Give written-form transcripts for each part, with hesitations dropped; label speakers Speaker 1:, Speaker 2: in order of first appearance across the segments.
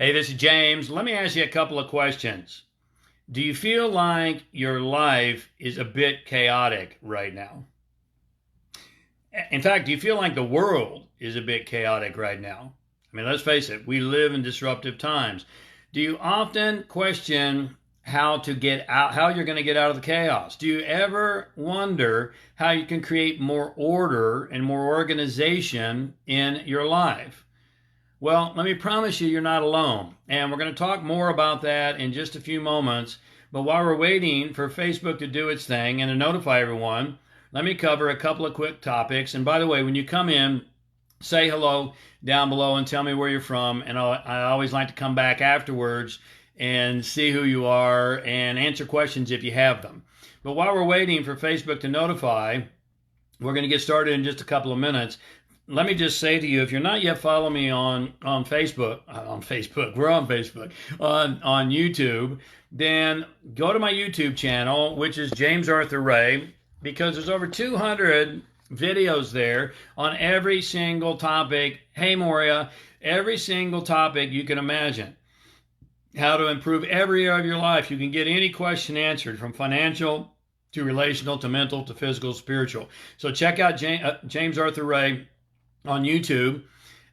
Speaker 1: Hey, this is James. Let me ask you a couple of questions. Do you feel like your life is a bit chaotic right now? In fact, do you feel like the world is a bit chaotic right now? I mean, let's face it, we live in disruptive times. Do you often question how to get out, how you're going to get out of the chaos? Do you ever wonder how you can create more order and more organization in your life? Well, let me promise you, you're not alone. And we're going to talk more about that in just a few moments. But while we're waiting for Facebook to do its thing and to notify everyone, let me cover a couple of quick topics. And by the way, when you come in, say hello down below and tell me where you're from. And I always like to come back afterwards and see who you are and answer questions if you have them. But while we're waiting for Facebook to notify, we're going to get started in just a couple of minutes. Let me just say to you, if you're not yet following me on Facebook, we're on Facebook, on YouTube, then go to my YouTube channel, which is James Arthurray, because there's over 200 videos there on every single topic. Hey, Moria, every single topic you can imagine. How to improve every area of your life. You can get any question answered, from financial to relational to mental to physical, spiritual. So check out James Arthurray on YouTube.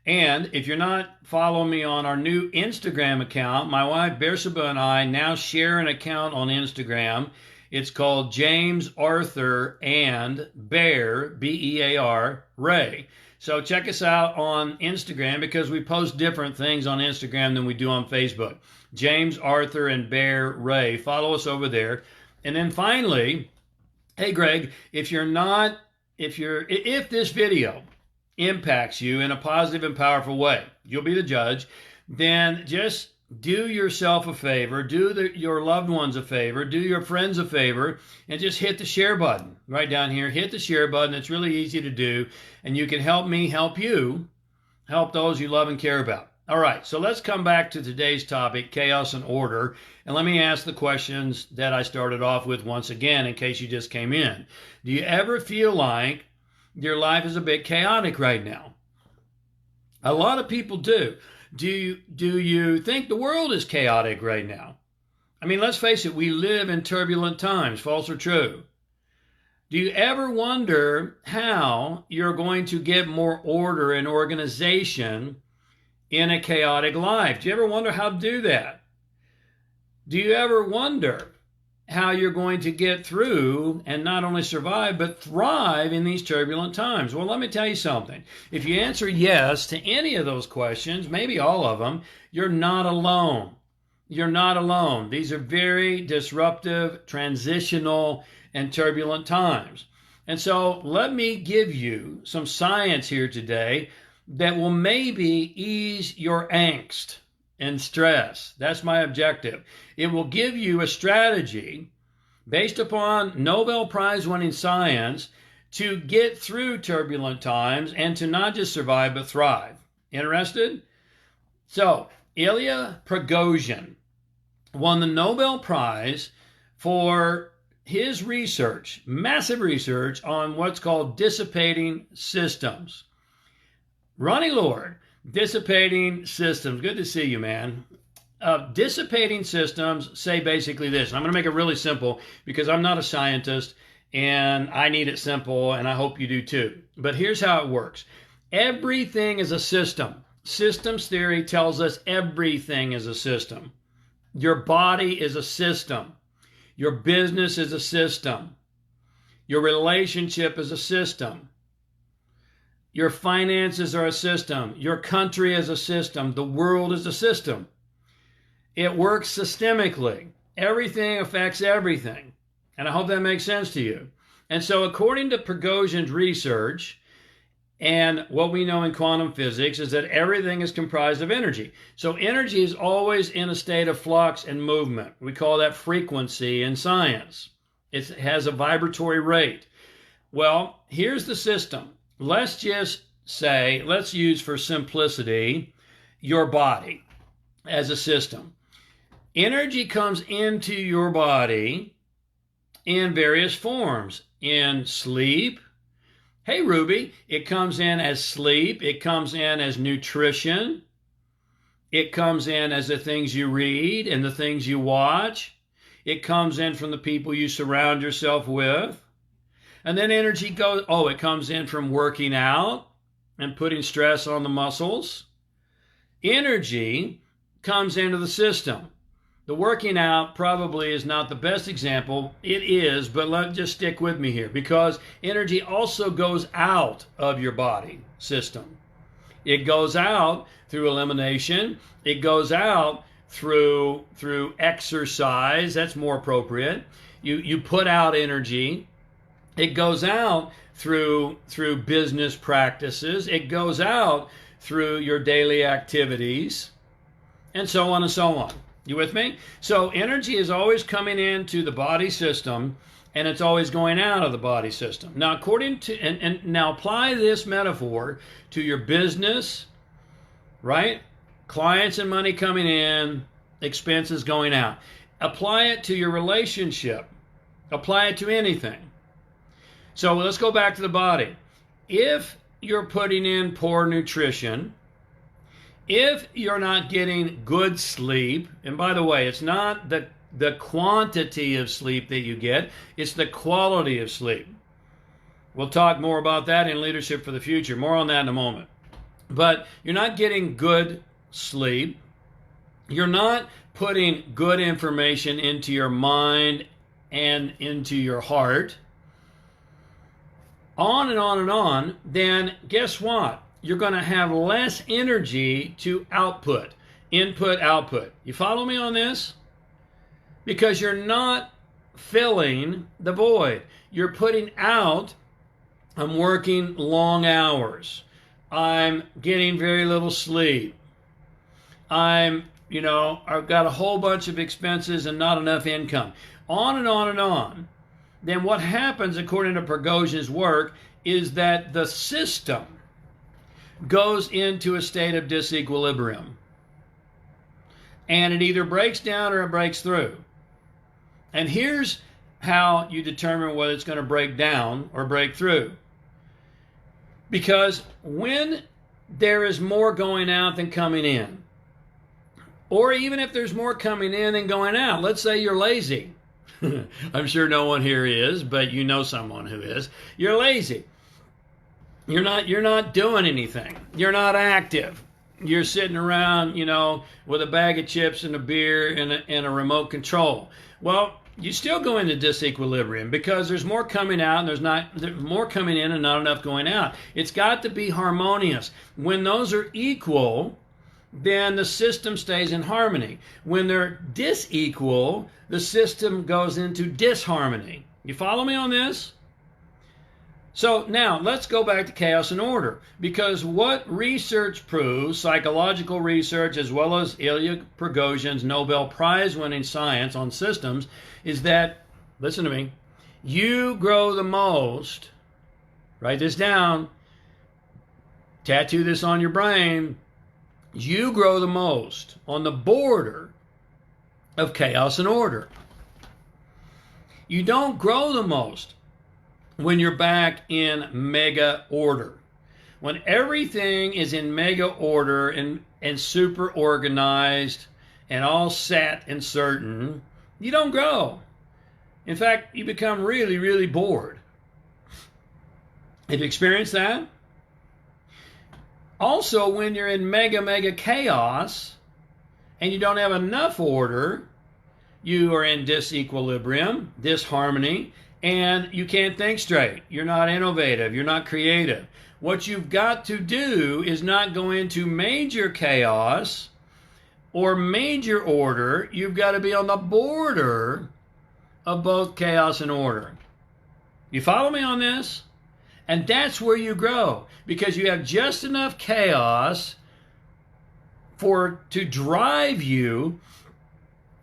Speaker 1: And if you're not following me on our new Instagram account, my wife Bersabeh and I now share an account on Instagram. It's called James Arthur and Bear, B-E-A-R, Ray. So check us out on Instagram, because we post different things on Instagram than we do on Facebook. James Arthur and Bear Ray. Follow us over there. And then finally, hey Greg, if this video impacts you in a positive and powerful way, you'll be the judge, then just do yourself a favor, your loved ones a favor, do your friends a favor, and just hit the share button right down here. Hit the share button. It's really easy to do, and you can help me help you, help those you love and care about. All right, so let's come back to today's topic, chaos and order, and let me ask the questions that I started off with once again, in case you just came in. Do you ever feel like your life is a bit chaotic right now? A lot of people do. Do you think the world is chaotic right now? I mean, let's face it, we live in turbulent times, false or true. Do you ever wonder how you're going to get more order and organization in a chaotic life? Do you ever wonder how to do that? Do you ever wonder how you're going to get through and not only survive, but thrive in these turbulent times? Well, let me tell you something. If you answer yes to any of those questions, maybe all of them, you're not alone. You're not alone. These are very disruptive, transitional, and turbulent times. And so let me give you some science here today that will maybe ease your angst and stress. That's my objective. It will give you a strategy based upon Nobel Prize winning science to get through turbulent times and to not just survive but thrive. Interested? So, Ilya Prigozhin won the Nobel Prize for his research, massive research on what's called dissipating systems. Ronnie Lord, Dissipating Systems. Good to see you, man. Dissipating systems say basically this. I'm going to make it really simple because I'm not a scientist and I need it simple, and I hope you do too. But here's how it works. Everything is a system. Systems theory tells us everything is a system. Your body is a system. Your business is a system. Your relationship is a system. Your finances are a system. Your country is a system. The world is a system. It works systemically. Everything affects everything. And I hope that makes sense to you. And so according to Prigozhin's research, and what we know in quantum physics, is that everything is comprised of energy. So energy is always in a state of flux and movement. We call that frequency in science. It has a vibratory rate. Well, here's the system. Let's just say, let's use for simplicity, your body as a system. Energy comes into your body in various forms. In sleep. Hey, Ruby, it comes in as sleep. It comes in as nutrition. It comes in as the things you read and the things you watch. It comes in from the people you surround yourself with. And then energy goes, it comes in from working out and putting stress on the muscles. Energy comes into the system. The working out probably is not the best example. It is, but just stick with me here, because energy also goes out of your body system. It goes out through elimination. It goes out through exercise. That's more appropriate. You put out energy. It goes out through business practices. It goes out through your daily activities, and so on and so on. You with me? So energy is always coming into the body system, and it's always going out of the body system. Now, according to, and now apply this metaphor to your business, right? Clients and money coming in, expenses going out. Apply it to your relationship. Apply it to anything. So let's go back to the body. If you're putting in poor nutrition, if you're not getting good sleep, and by the way, it's not the quantity of sleep that you get, it's the quality of sleep. We'll talk more about that in Leadership for the Future. More on that in a moment. But you're not getting good sleep. You're not putting good information into your mind and into your heart. On and on and on. Then guess what? You're going to have less energy to output. Input, output. You follow me on this? Because you're not filling the void. You're putting out, I'm working long hours. I'm getting very little sleep. I've got a whole bunch of expenses and not enough income. On and on and on. Then what happens, according to Prigozhin's work, is that the system goes into a state of disequilibrium. And it either breaks down or it breaks through. And here's how you determine whether it's going to break down or break through. Because when there is more going out than coming in, or even if there's more coming in than going out, let's say you're lazy. I'm sure no one here is, but you know someone who is. You're lazy. You're not doing anything. You're not active. You're sitting around, with a bag of chips and a beer and a remote control. Well, you still go into disequilibrium because there's more coming out and there's more coming in and not enough going out. It's got to be harmonious. When those are equal, then the system stays in harmony. When they're disequal, the system goes into disharmony. You follow me on this? So now let's go back to chaos and order, because what research proves, psychological research as well as Ilya Prigozhin's Nobel Prize winning science on systems, is that, listen to me, you grow the most, write this down, tattoo this on your brain, you grow the most on the border of chaos and order. You don't grow the most when you're back in mega order. When everything is in mega order and super organized and all set and certain, you don't grow. In fact, you become really, really bored. Have you experienced that? Also, when you're in mega chaos and you don't have enough order, you are in disequilibrium, disharmony, and you can't think straight. You're not innovative. You're not creative. What you've got to do is not go into major chaos or major order. You've got to be on the border of both chaos and order. You follow me on this? And that's where you grow, because you have just enough chaos to drive you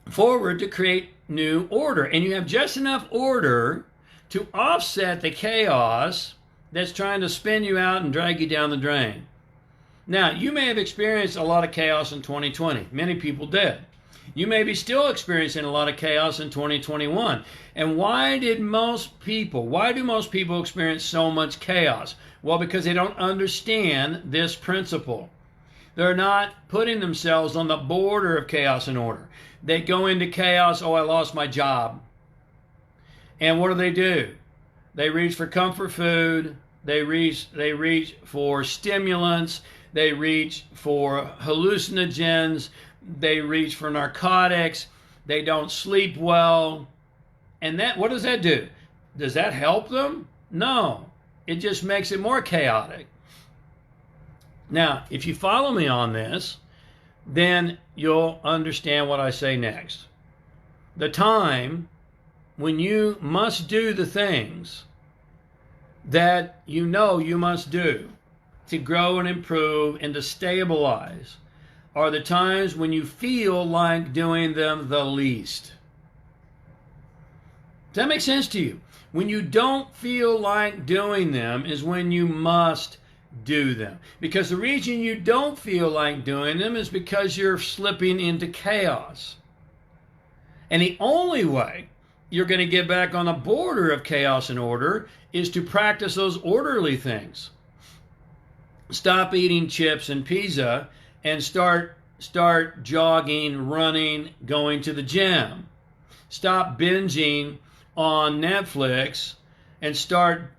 Speaker 1: forward to create new order. And you have just enough order to offset the chaos that's trying to spin you out and drag you down the drain. Now, you may have experienced a lot of chaos in 2020. Many people did. You may be still experiencing a lot of chaos in 2021. And why do most people experience so much chaos? Well, because they don't understand this principle. They're not putting themselves on the border of chaos and order. They go into chaos, oh, I lost my job. And what do? They reach for comfort food. They reach for stimulants. They reach for hallucinogens. They reach for narcotics. They don't sleep well. And what does that do? Does that help them? No. It just makes it more chaotic. Now, if you follow me on this, then you'll understand what I say next. The time when you must do the things that you know you must do to grow and improve and to stabilize are the times when you feel like doing them the least. Does that make sense to you? When you don't feel like doing them is when you must do them. Because the reason you don't feel like doing them is because you're slipping into chaos. And the only way you're going to get back on the border of chaos and order is to practice those orderly things. Stop eating chips and pizza and start jogging, running, going to the gym. Stop binging on Netflix and start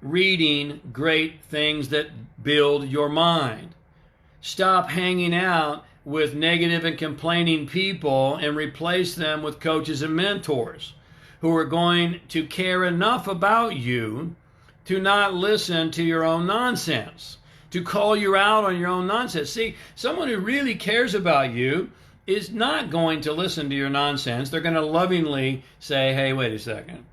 Speaker 1: reading great things that build your mind. Stop hanging out with negative and complaining people and replace them with coaches and mentors who are going to care enough about you to not listen to your own nonsense, to call you out on your own nonsense. See, someone who really cares about you is not going to listen to your nonsense. They're going to lovingly say, hey, wait a second.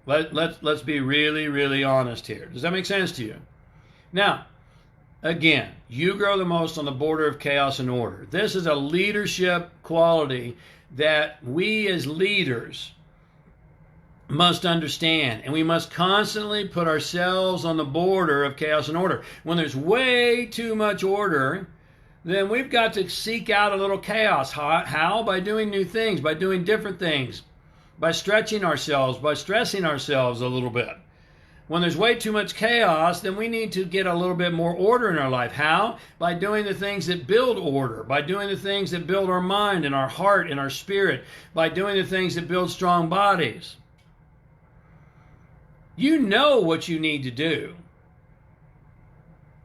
Speaker 1: Let's be really, really honest here. Does that make sense to you? Now, again, you grow the most on the border of chaos and order. This is a leadership quality that we as leaders must understand, and we must constantly put ourselves on the border of chaos and order. When there's way too much order, then we've got to seek out a little chaos. How? By doing new things, by doing different things, by stretching ourselves, by stressing ourselves a little bit. When there's way too much chaos, then we need to get a little bit more order in our life. How? By doing the things that build order, by doing the things that build our mind and our heart and our spirit, by doing the things that build strong bodies. You know what you need to do.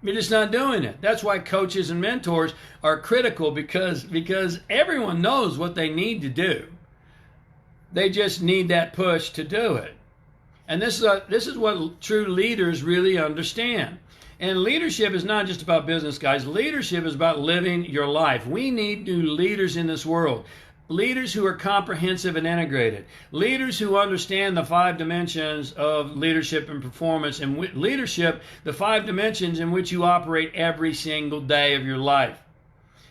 Speaker 1: You're just not doing it. That's why coaches and mentors are critical, because everyone knows what they need to do. They just need that push to do it. And this is what true leaders really understand. And leadership is not just about business, guys. Leadership is about living your life. We need new leaders in this world. Leaders who are comprehensive and integrated. Leaders who understand the 5 dimensions of leadership and performance. And leadership, the 5 dimensions in which you operate every single day of your life.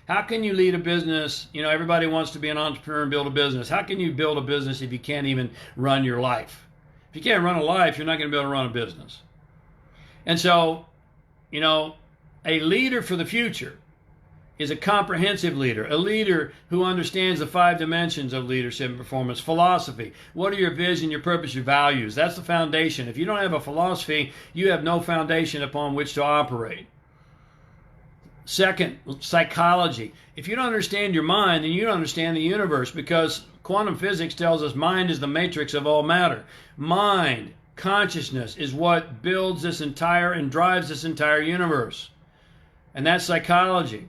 Speaker 1: How can you lead a business? You know, everybody wants to be an entrepreneur and build a business. How can you build a business if you can't even run your life? If you can't run a life, you're not going to be able to run a business. And so, you know, a leader for the future is a comprehensive leader, a leader who understands the 5 dimensions of leadership and performance. Philosophy. What are your vision, your purpose, your values? That's the foundation. If you don't have a philosophy, you have no foundation upon which to operate. Second, psychology. If you don't understand your mind, then you don't understand the universe, because quantum physics tells us mind is the matrix of all matter. Mind, consciousness, is what builds this entire and drives this entire universe. And that's psychology.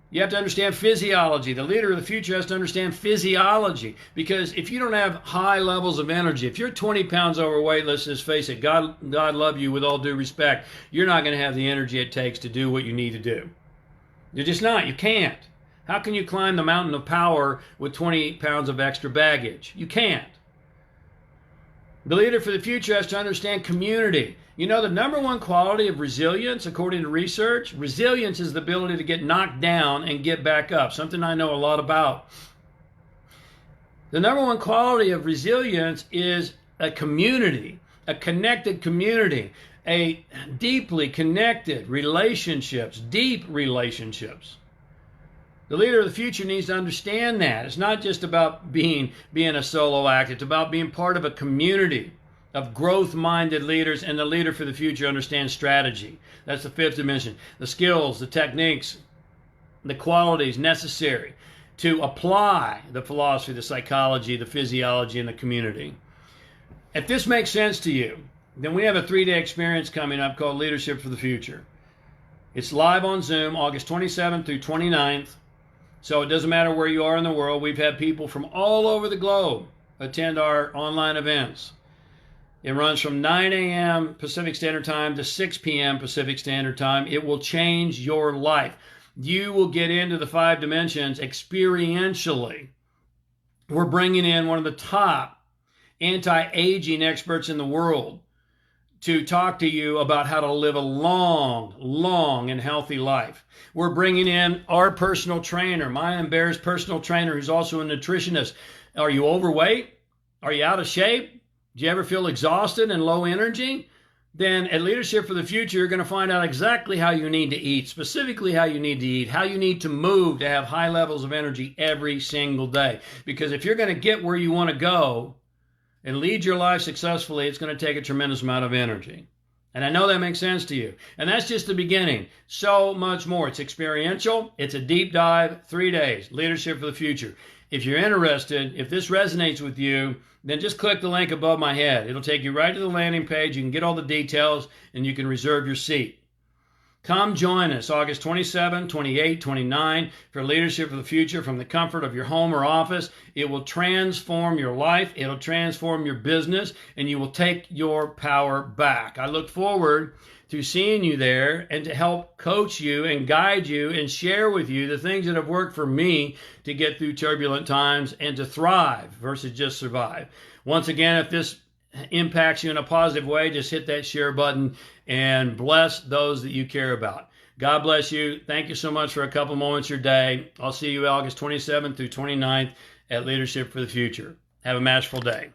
Speaker 1: You have to understand physiology. The leader of the future has to understand physiology, because if you don't have high levels of energy, if you're 20 pounds overweight, let's just face it, God love you with all due respect, you're not going to have the energy it takes to do what you need to do. You're just not. You can't. How can you climb the mountain of power with 20 pounds of extra baggage? You can't. The leader for the future has to understand community. You know, the number one quality of resilience, according to research, resilience is the ability to get knocked down and get back up, something I know a lot about. The number one quality of resilience is a community, a connected community, a deeply connected relationships, deep relationships. The leader of the future needs to understand that. It's not just about being a solo act. It's about being part of a community. of growth-minded leaders, and the leader for the future understands strategy. That's the fifth dimension. The skills, the techniques, the qualities necessary to apply the philosophy, the psychology, the physiology in the community. If this makes sense to you, then we have a 3-day experience coming up called Leadership for the Future. It's live on Zoom, August 27th through 29th. So it doesn't matter where you are in the world. We've had people from all over the globe attend our online events. It runs from 9 a.m. Pacific Standard Time to 6 p.m. Pacific Standard Time. It will change your life. You will get into the 5 dimensions experientially. We're bringing in one of the top anti-aging experts in the world to talk to you about how to live a long and healthy life. We're bringing in our personal trainer, Maya and Bear's personal trainer, who's also a nutritionist. Are you overweight? Are you out of shape? Do you ever feel exhausted and low energy? Then at Leadership for the Future, you're going to find out exactly how you need to eat, specifically how you need to eat, how you need to move to have high levels of energy every single day. Because if you're going to get where you want to go and lead your life successfully, it's going to take a tremendous amount of energy. And I know that makes sense to you. And that's just the beginning. So much more. It's experiential. It's a deep dive, 3 days, Leadership for the Future. If you're interested, if this resonates with you, then just click the link above my head. It'll take you right to the landing page. You can get all the details and you can reserve your seat. Come join us August 27, 28, 29 for Leadership for the Future from the comfort of your home or office. It will transform your life. It'll transform your business, and you will take your power back. I look forward to seeing you there and to help coach you and guide you and share with you the things that have worked for me to get through turbulent times and to thrive versus just survive. Once again, if this impacts you in a positive way, just hit that share button and bless those that you care about. God bless you. Thank you so much for a couple moments of your day. I'll see you August 27th through 29th at Leadership for the Future. Have a masterful day.